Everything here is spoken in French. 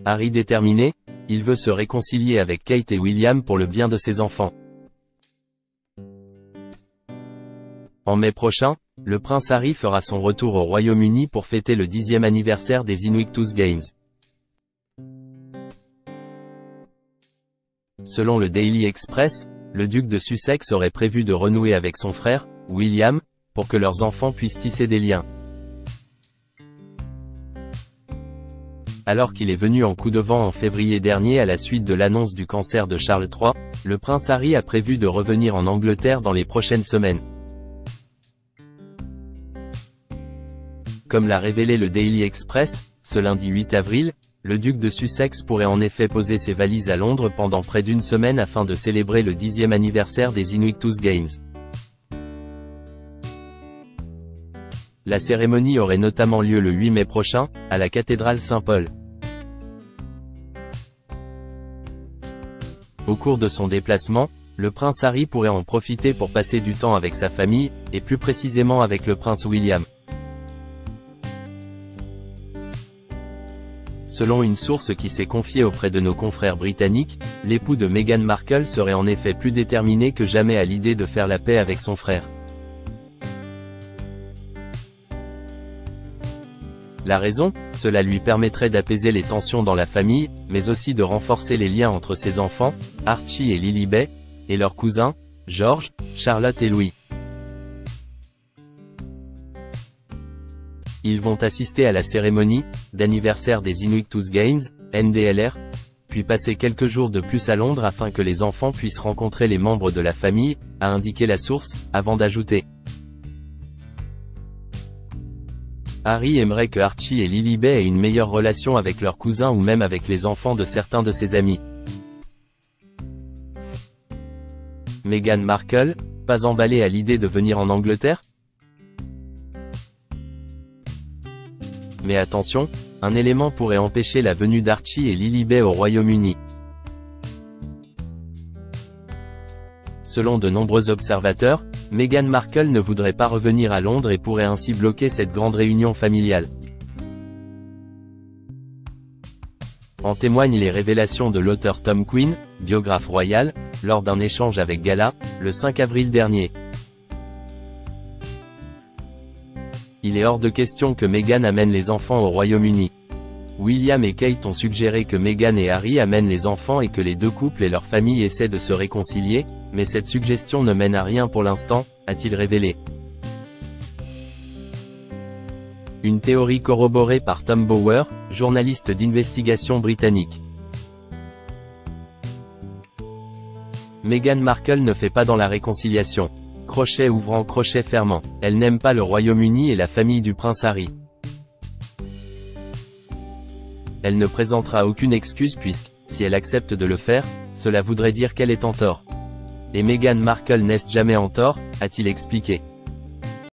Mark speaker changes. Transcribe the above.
Speaker 1: Harry déterminé, il veut se réconcilier avec Kate et William pour le bien de ses enfants. En mai prochain, le prince Harry fera son retour au Royaume-Uni pour fêter le 10e anniversaire des Invictus Games. Selon le Daily Express, le duc de Sussex aurait prévu de renouer avec son frère, William, pour que leurs enfants puissent tisser des liens. Alors qu'il est venu en coup de vent en février dernier à la suite de l'annonce du cancer de Charles III, le prince Harry a prévu de revenir en Angleterre dans les prochaines semaines. Comme l'a révélé le Daily Express, ce lundi 8 avril, le duc de Sussex pourrait en effet poser ses valises à Londres pendant près d'une semaine afin de célébrer le 10e anniversaire des Invictus Games. La cérémonie aurait notamment lieu le 8 mai prochain, à la cathédrale Saint-Paul. Au cours de son déplacement, le prince Harry pourrait en profiter pour passer du temps avec sa famille, et plus précisément avec le prince William. Selon une source qui s'est confiée auprès de nos confrères britanniques, l'époux de Meghan Markle serait en effet plus déterminé que jamais à l'idée de faire la paix avec son frère. La raison, cela lui permettrait d'apaiser les tensions dans la famille, mais aussi de renforcer les liens entre ses enfants, Archie et Lilibet, et leurs cousins, George, Charlotte et Louis. Ils vont assister à la cérémonie d'anniversaire des Invictus Games, NDLR, puis passer quelques jours de plus à Londres afin que les enfants puissent rencontrer les membres de la famille, a indiqué la source, avant d'ajouter. Harry aimerait que Archie et Lilibet aient une meilleure relation avec leurs cousins ou même avec les enfants de certains de ses amis. Meghan Markle, pas emballée à l'idée de venir en Angleterre? Mais attention, un élément pourrait empêcher la venue d'Archie et Lilibet au Royaume-Uni. Selon de nombreux observateurs, Meghan Markle ne voudrait pas revenir à Londres et pourrait ainsi bloquer cette grande réunion familiale. En témoignent les révélations de l'auteur Tom Quinn, biographe royal, lors d'un échange avec Gala, le 5 avril dernier. Il est hors de question que Meghan amène les enfants au Royaume-Uni. William et Kate ont suggéré que Meghan et Harry amènent les enfants et que les deux couples et leurs familles essaient de se réconcilier, mais cette suggestion ne mène à rien pour l'instant, a-t-il révélé. Une théorie corroborée par Tom Bower, journaliste d'investigation britannique. Meghan Markle ne fait pas dans la réconciliation. Crochet ouvrant, crochet fermant. Elle n'aime pas le Royaume-Uni et la famille du prince Harry. Elle ne présentera aucune excuse puisque, si elle accepte de le faire, cela voudrait dire qu'elle est en tort. Et Meghan Markle n'est jamais en tort, a-t-il expliqué.